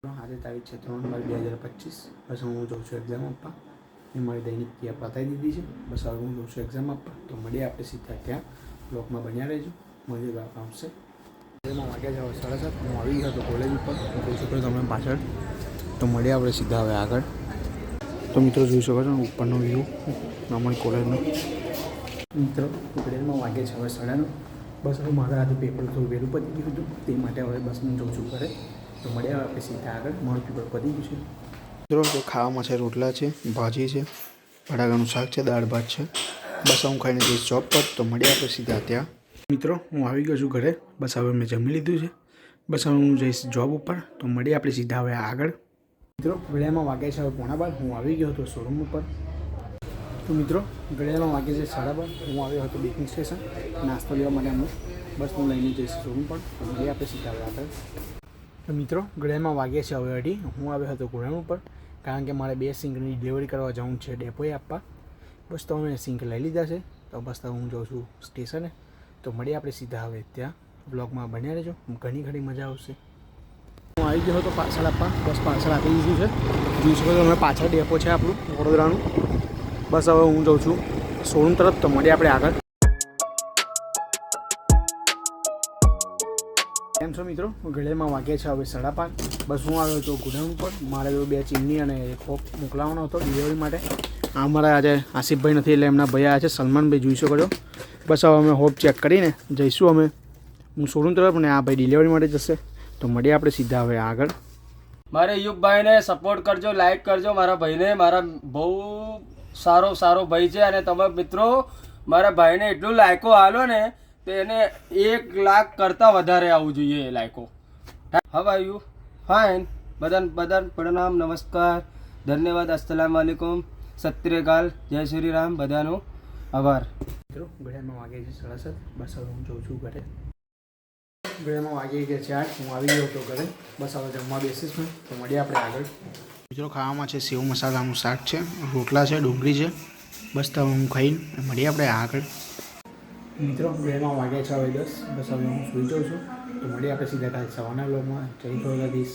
આજે તારીખ છે 3/2/2025. બસ હું જાઉં છું એક્ઝામ આપવા. મેં મારી દૈનિક ક્રિયા પતાવી દીધી છે. બસ હવે હું જાઉં છું એક્ઝામ આપવા. તો મળીએ આપણે સીધા ત્યાં. બ્લોકમાં બન્યા રહેજો. મળીએ તો આવશે. એમાં વાગ્યા છે હવે 7:30. હું આવી ગયો હતો કોલેજ ઉપર. જોઈ શકો છો તમે પાછળ. તો મળીએ આપણે સીધા હવે આગળ. તો મિત્રો જોઈ શકો છો ઉપરનો વ્યૂ અમારી કોલેજનો. મિત્રો કોલેજમાં વાગે છે હવે 9:30. બસ હવે મારા આજે પેપર થોડું વહેલું પતી ગયું હતું. તે માટે હવે બસ હું જાઉં છું ઘરે. તો મળ્યા આપણે સીધા આગળ. મારું પેપર પતી ગયું છે. મિત્રો તો ખાવામાં છે રોટલા છે, ભાજી છે, બટાકાનું શાક છે, દાળ ભાત છે. બસ હું ખાઈને જઈશ જોબ પર. તો મળ્યા આપણે સીધા ત્યાં. મિત્રો હું આવી ગયો છું ઘરે. બસ હવે મેં જમી લીધું છે. બસ હવે હું જઈશ જોબ ઉપર. તો મળીએ આપણે સીધા હવે આગળ. મિત્રો ઘડિયાળમાં વાગે છે હવે 11:15. હું આવી ગયો હતો શોરૂમ ઉપર. તો મિત્રો ઘડિયાળમાં વાગે છે 12:30. હું આવ્યો હતો બેકિંગ સ્ટેશન નાસ્તો લેવા માટે. બસ હું લઈને જઈશ શોરૂમ પર. તો મળીએ આપણે સીધા હવે આગળ. તો મિત્રો ઘડિયાળમાં વાગ્યા છે હવે 2:30. હું આવ્યો હતો ગોડાઉન ઉપર કારણ કે મારે 2 સિંકની ડિલિવરી કરવા જવું છે ડેપોએ આપવા. બસ તો અમે સિંક લઈ લીધા છે. તો બસ તો હું જાઉં છું સ્ટેશને. તો મળીએ આપણે સીધા હવે ત્યાં. બ્લોગમાં બન્યા રહેજો. ઘણી મજા આવશે. હું આવી ગયો હતો પાર્સલ આપવા. બસ પાર્સલ આપી દીધું છે. જોઈ શકો છો અમે પાછળ ડેપો છે આપણું વડોદરાનું. બસ હવે હું જાઉં છું શોરૂમ તરફ. તો મળીએ આપણે આગળ. કેમ છો મિત્રો? ઘડિયાળમાં વાગ્યા છે હવે 5:30. બસ હું આવ્યો હતો ગોડાઉન પર. મારે 2 ચીમની અને એક હોપ મોકલાવવાનો હતો ડિલિવરી માટે. અમારા આજે આસિફભાઈ નથી એટલે એમના ભાઈ આવ્યા છે સલમાનભાઈ. જોઈ શકો છો. બસ હવે અમે હોપ ચેક કરીને જઈશું અમે હું શોરૂમ તરફ. અને આ ભાઈ ડિલિવરી માટે જશે. તો મળીએ આપણે સીધા હવે આગળ. મારે યુગભાઈને સપોર્ટ કરજો, લાઈક કરજો. મારા ભાઈને, મારા બહુ સારો ભાઈ છે. અને તમે મિત્રો મારા ભાઈને એટલું લાયકો આલો ને તો એને 1 લાખ કરતાં વધારે આવવું જોઈએ એ લાયકો. How are you? ફાઇન. બધાને પ્રણામ, નમસ્કાર, ધન્યવાદ, અસ્સલામ વાલેકુમ, સત શ્રી અકાલ, જય શ્રી રામ. બધાનો આભાર. મિત્રો ઘડિયાળમાં વાગે છે 7:30. બસ હવે હું જાઉં છું ઘરે. ઘડિયાળમાં વાગી ગયા છે 8. હું આવી ગયો હતો ઘરે. બસ હવે જમવા બેસીશ મેં. તો મળીએ આપણે આગળ. મિત્રો ખાવામાં છે સેવ મસાલાનું શાક છે, રોટલા છે, ડુંગળી છે. બસ તો હું ખાઈને મળીએ આપણે આગળ. મિત્રો ઘડિયાળમાં વાગ્યા છે હવે 10. બસ હવે હું સૂઈ જાઉં છું. તો મળીએ આપણે સીધા કાલે સવારના બ્લોગમાં. જય દ્વારકાધીશ.